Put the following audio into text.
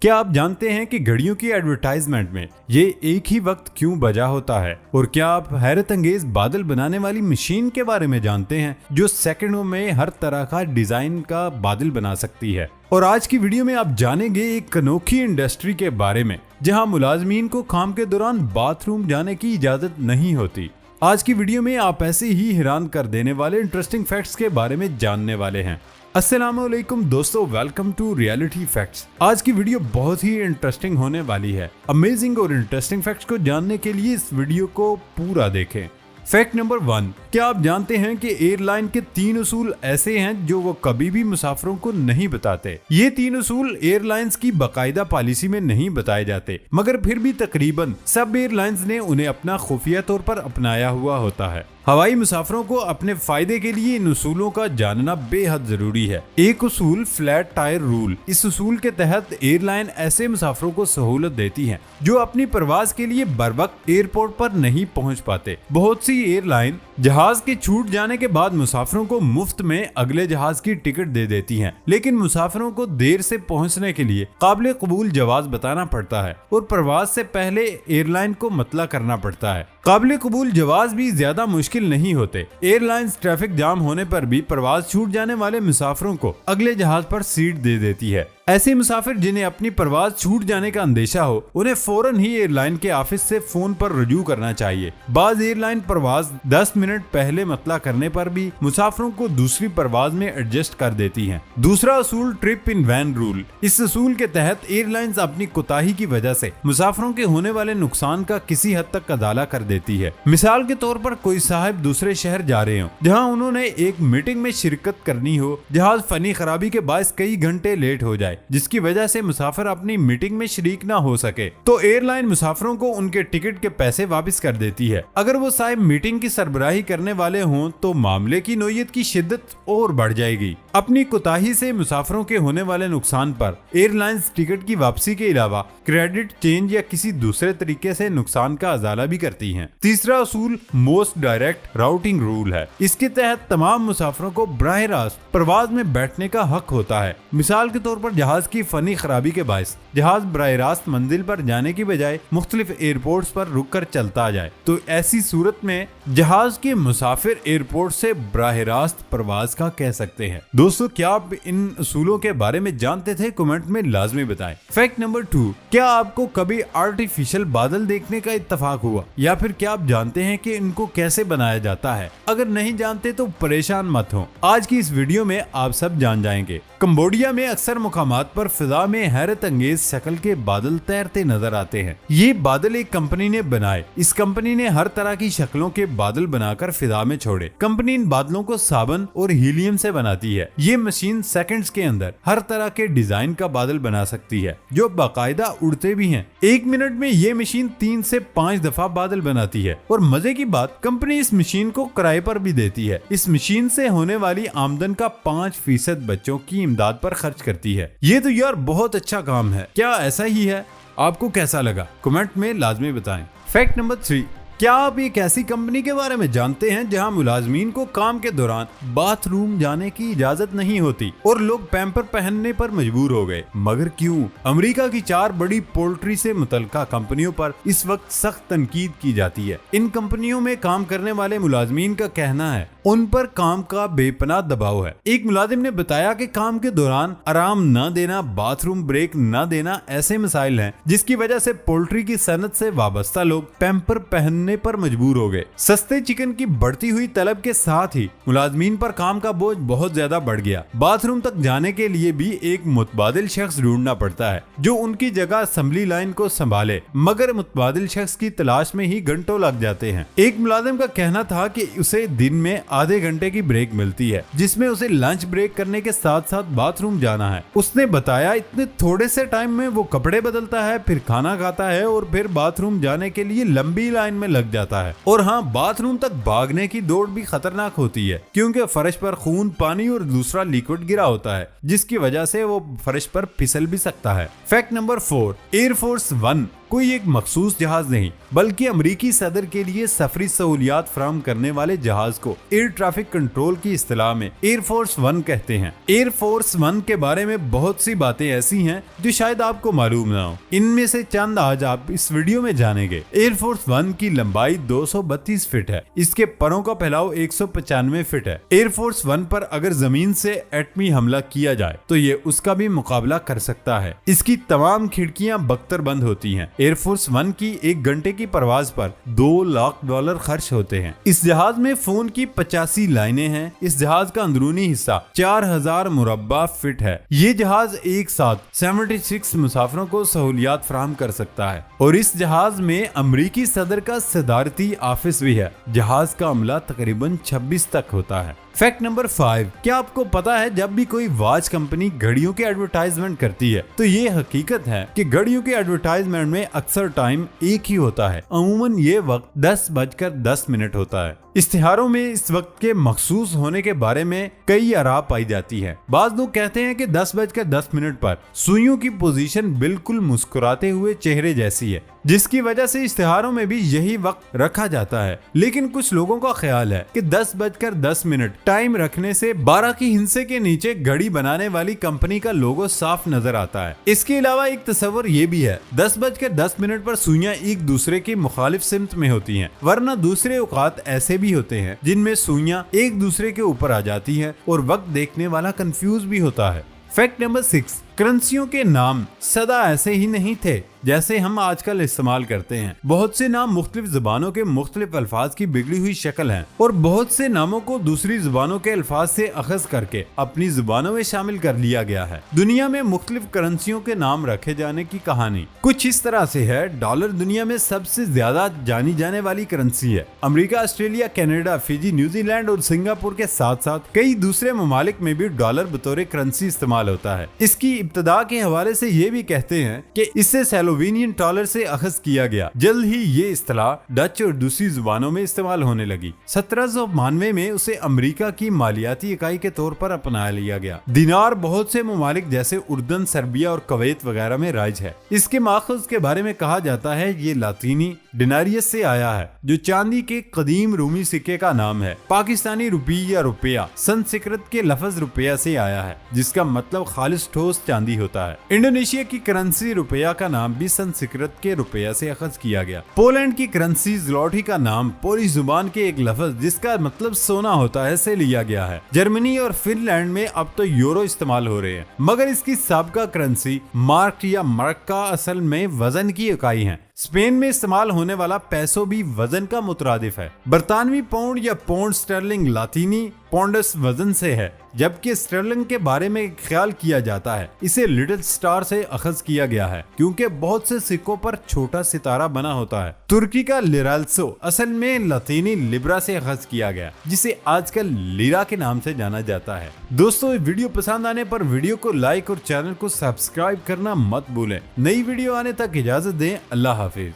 क्या आप जानते हैं कि घड़ियों की एडवर्टाइजमेंट में ये एक ही वक्त क्यों बजा होता है? और क्या आप हैरत अंगेज बादल बनाने वाली मशीन के बारे में जानते हैं जो सेकंडों में हर तरह का डिजाइन का बादल बना सकती है? और आज की वीडियो में आप जानेंगे एक अनोखी इंडस्ट्री के बारे में जहां मुलाजमीन को काम के दौरान बाथरूम जाने की इजाजत नहीं होती। आज की वीडियो में आप ऐसे ही हैरान कर देने वाले इंटरेस्टिंग फैक्ट्स के बारे में जानने वाले हैं। अस्सलामुअलैकुम दोस्तों, वेलकम टू रियलिटी फैक्ट्स। आज की वीडियो बहुत ही इंटरेस्टिंग होने वाली है। अमेजिंग और इंटरेस्टिंग फैक्ट्स को जानने के लिए इस वीडियो को पूरा देखें। फैक्ट नंबर 1, क्या आप जानते हैं कि एयरलाइन के 3 उसूल ऐसे हैं जो वो कभी भी मुसाफिरों को नहीं बताते। ये 3 उसूल एयरलाइंस की बाकायदा पॉलिसी में नहीं बताए जाते, मगर फिर भी तकरीबन सब एयरलाइंस ने उन्हें अपना खुफिया तौर पर अपनाया हुआ होता है। हवाई मुसाफिरों को अपने फायदे के लिए इन उसूलों का जानना बेहद जरूरी है। एक उसूल फ्लैट टायर रूल। इस उसूल के तहत एयरलाइन ऐसे मुसाफिरों को सहूलत देती है जो अपनी परवाज के लिए बरवक्त एयरपोर्ट पर नहीं पहुंच पाते। बहुत सी एयरलाइन जहाज के छूट जाने के बाद मुसाफिरों को मुफ्त में अगले जहाज की टिकट दे देती हैं, लेकिन मुसाफिरों को देर से पहुंचने के लिए काबिल कबूल जवाब बताना पड़ता है और परवाज से पहले एयरलाइन को मतला करना पड़ता है। काबिल कबूल जवाब भी ज्यादा मुश्किल नहीं होते। एयरलाइंस ट्रैफिक जाम होने पर भी परवाज छूट जाने वाले मुसाफिरों को अगले जहाज पर सीट दे देती है। ऐसे मुसाफिर जिन्हें अपनी परवाज छूट जाने का अंदेशा हो, उन्हें फौरन ही एयरलाइन के ऑफिस से फोन पर रजू करना चाहिए। बाज एयरलाइन परवाज 10 मिनट पहले मतला करने पर भी मुसाफिरों को दूसरी परवाज में एडजस्ट कर देती हैं। दूसरा असूल ट्रिप इन वैन रूल। इस असूल के तहत एयरलाइंस अपनी कोताही की वजह से मुसाफिरों के होने वाले नुकसान का किसी हद तक अदाला कर देती है। मिसाल के तौर पर कोई साहब दूसरे शहर जा रहे हो जहाँ उन्होंने एक मीटिंग में शिरकत करनी हो, जहाज फनी खराबी के बायस कई घंटे लेट हो जाए जिसकी वजह से मुसाफिर अपनी मीटिंग में शरीक ना हो सके, तो एयरलाइन मुसाफिरों को उनके टिकट के पैसे वापस कर देती है। अगर वो साहब मीटिंग की सरबराही करने वाले हों तो मामले की नोयत की शिद्दत और बढ़ जाएगी। अपनी कोताही से मुसाफिरों के होने वाले नुकसान पर एयरलाइंस टिकट की वापसी के अलावा क्रेडिट चेंज या किसी दूसरे तरीके से नुकसान का अजाला भी करती हैं। तीसरा असूल मोस्ट डायरेक्ट राउटिंग रूल है। इसके तहत तमाम मुसाफिरों को बराह रास्त परवाज में बैठने का हक होता है। मिसाल के तौर पर जहाज की फनी खराबी के बायस जहाज बराह रास्त मंजिल पर जाने की बजाय मुख्तलिफ एयरपोर्ट्स पर रुक कर चलता जाए, तो ऐसी सूरत में जहाज के मुसाफिर एयरपोर्ट से बराह रास्त परवाज का कह सकते हैं। दोस्तों, क्या आप इन उसूलों के बारे में जानते थे? कमेंट में लाजमी बताएं। फैक्ट नंबर 2, क्या आपको कभी आर्टिफिशियल बादल देखने का इत्तफाक हुआ, या फिर क्या आप जानते हैं कि इनको कैसे बनाया जाता है? अगर नहीं जानते तो परेशान मत हो, आज की इस वीडियो में आप सब जान जाएंगे। कंबोडिया में अक्सर मुकामात पर फिजा में हैरत अंगेज शक्ल के बादल तैरते नजर आते हैं। ये बादल एक कंपनी ने बनाए। इस कंपनी ने हर तरह की शक्लों के बादल बनाकर फिजा में छोड़े। कंपनी इन बादलों को साबुन और हीलियम से बनाती है। ये मशीन सेकंड्स के अंदर हर तरह के डिजाइन का बादल बना सकती है जो बाकायदा उड़ते भी हैं। 1 मिनट में ये मशीन 3 से 5 दफा बादल बनाती है। और मजे की बात, कंपनी इस मशीन को किराए पर भी देती है। इस मशीन से होने वाली आमदन का 5% बच्चों की इमदाद पर खर्च करती है। ये तो यार बहुत अच्छा काम है। क्या ऐसा ही है? आपको कैसा लगा? कमेंट में लाजमी बताएं। फैक्ट नंबर 3, क्या आप एक ऐसी कंपनी के बारे में जानते हैं जहां मुलाजमीन को काम के दौरान बाथरूम जाने की इजाजत नहीं होती और लोग पैम्पर पहनने पर मजबूर हो गए? मगर क्यों? अमेरिका की 4 बड़ी पोल्ट्री से मुतल्लिका कंपनियों पर इस वक्त सख्त तनकीद की जाती है। इन कंपनियों में काम करने वाले मुलाजमीन का कहना है उन पर काम का बेपनाह दबाव है। एक मुलाजिम ने बताया कि काम के दौरान आराम न देना, बाथरूम ब्रेक न देना ऐसे मसाइल हैं जिसकी वजह से पोल्ट्री की सनत से वाबस्ता लोग पैम्पर पहनने पर मजबूर हो गए। सस्ते चिकन की बढ़ती हुई तलब के साथ ही मुलाजमीन पर काम का बोझ बहुत ज्यादा बढ़ गया। बाथरूम तक जाने के लिए भी एक मुतबादिल शख्स ढूंढना पड़ता है जो उनकी जगह असेंबली लाइन को संभाले, मगर मुतबादिल शख्स की तलाश में ही घंटों लग जाते हैं। एक मुलाजिम का कहना था कि उसे दिन में आधे घंटे की ब्रेक मिलती है जिसमें उसे लंच ब्रेक करने के साथ साथ बाथरूम जाना है। उसने बताया इतने थोड़े से टाइम में वो कपड़े बदलता है, फिर खाना खाता है और फिर बाथरूम जाने के लिए लंबी लाइन में लग जाता है। और हाँ, बाथरूम तक भागने की दौड़ भी खतरनाक होती है क्योंकि फर्श पर खून, पानी और दूसरा लिक्विड गिरा होता है जिसकी वजह से वो फर्श पर फिसल भी सकता है। फैक्ट नंबर 4, एयरफोर्स 1 कोई एक मखसूस जहाज नहीं बल्कि अमेरिकी सदर के लिए सफरी सहूलियात फराहम करने वाले जहाज को एयर ट्रैफिक कंट्रोल की इस्तिलाह में एयरफोर्स वन कहते हैं। एयरफोर्स वन के बारे में बहुत सी बातें ऐसी हैं जो शायद आपको मालूम ना हो। इनमें से चंद आज आप इस वीडियो में जानेंगे। एयरफोर्स वन की लंबाई 232 फीट है। इसके परों का फैलाव 195 फीट है। एयरफोर्स वन पर अगर जमीन से एटमी हमला किया जाए तो ये उसका भी मुकाबला कर सकता है। इसकी तमाम खिड़कियां बख्तर बंद होती हैं। एयरफोर्स वन की 1 घंटे की परवाज पर $2 लाख खर्च होते हैं। इस जहाज में फोन की 85 लाइनें हैं। इस जहाज का अंदरूनी हिस्सा 4000 मुरब्बा फीट है। ये जहाज एक साथ 76 मुसाफिरों को सहूलियात फराहम कर सकता है और इस जहाज में अमरीकी सदर का सदारती ऑफिस भी है। जहाज का अमला तकरीबन 26 तक होता है। फैक्ट नंबर 5, क्या आपको पता है जब भी कोई वॉच कंपनी घड़ियों के एडवर्टाइजमेंट करती है तो ये हकीकत है कि घड़ियों के एडवर्टाइजमेंट में अक्सर टाइम एक ही होता है। अमूमन ये वक्त 10:10 होता है। इश्तिहारों में इस वक्त के मखसूस होने के बारे में कई आरा पाई जाती है। बाज लोग कहते हैं कि 10:10 पर सुइयों की पोजीशन बिल्कुल मुस्कुराते हुए चेहरे जैसी है, जिसकी वजह से इश्तिहारों में भी यही वक्त रखा जाता है। लेकिन कुछ लोगों का ख्याल है कि 10:10 टाइम रखने से 12 की हिंसे के नीचे घड़ी बनाने वाली कंपनी का लोगो साफ नजर आता है। इसके अलावा एक तस्वर ये भी है, 10:10 पर सुइयां एक दूसरे की मुखालिफ सिमत में होती हैं, वरना दूसरे औकात ऐसे भी होते हैं जिनमें सुइयां एक दूसरे के ऊपर आ जाती हैं और वक्त देखने वाला कंफ्यूज भी होता है। फैक्ट नंबर 6, करेंसियों के नाम सदा ऐसे ही नहीं थे जैसे हम आजकल इस्तेमाल करते हैं। बहुत से नाम मुख्तलिफ जुबानों के मुख्तलिफ अल्फाज की बिगड़ी हुई शक्ल हैं और बहुत से नामों को दूसरी जुबानों के अल्फाज से अखज़ करके अपनी जुबानों में शामिल कर लिया गया है। दुनिया में मुख्तलिफ करेंसियों के नाम रखे जाने की कहानी कुछ इस तरह से है। डॉलर दुनिया में सबसे ज्यादा जानी जाने वाली करेंसी है। America, Australia, Canada, Fiji, New Zealand और सिंगापुर के साथ साथ कई दूसरे ममालिक में भी डॉलर बतौर करेंसी इस्तेमाल होता है। इसकी इब्तदा के हवाले से ये भी कहते हैं कि इससे स्लोवेनियन डॉलर से अखज़ किया गया। जल्द ही ये इस्तिलाह डच और दूसरी जुबानों में इस्तेमाल होने लगी। 1792 में उसे अमेरिका की मालियाती इकाई के तौर पर अपना लिया गया। दिनार बहुत से ममालिक जैसे उर्दन, सर्बिया और कुवैत वगैरह में राइज है। इसके माखज़ के बारे में कहा जाता है ये लातीनी डिनारियस से आया है, जो चांदी के कदीम रूमी सिक्के का नाम है। पाकिस्तानी रुपी या रुपया संस्कृत के लफ्ज रुपया से आया है, जिसका मतलब खालिस ठोस चांदी होता है। इंडोनेशिया की करेंसी रुपया का नाम भी संस्कृत के रुपया से अखज़ किया गया। पोलैंड की करेंसी ज़्लोटी का नाम पोलिश जुबान के एक लफ्ज जिसका मतलब सोना होता है से लिया गया है। जर्मनी और फिनलैंड में अब तो यूरो इस्तेमाल हो रहे हैं, मगर इसकी साबका करेंसी मार्क या मार्का असल में वजन की इकाई है। स्पेन में इस्तेमाल होने वाला पैसो भी वजन का मुतरादिफ है। बरतानवी पाउंड या पाउंड स्टर्लिंग लातीनी पौंडस वजन से है, जबकि स्टर्लिंग के बारे में ख्याल किया जाता है इसे लिटिल स्टार से अखज़ किया गया है, क्योंकि बहुत से सिक्कों पर छोटा सितारा बना होता है। तुर्की का लिराल्सो असल में लातीनी लिब्रा से अखज़ किया गया, जिसे आजकल लीरा के नाम से जाना जाता है। दोस्तों, वीडियो पसंद आने पर वीडियो को लाइक और चैनल को सब्सक्राइब करना मत भूलें। नई वीडियो आने तक इजाजत दें। अल्लाह हाफिज।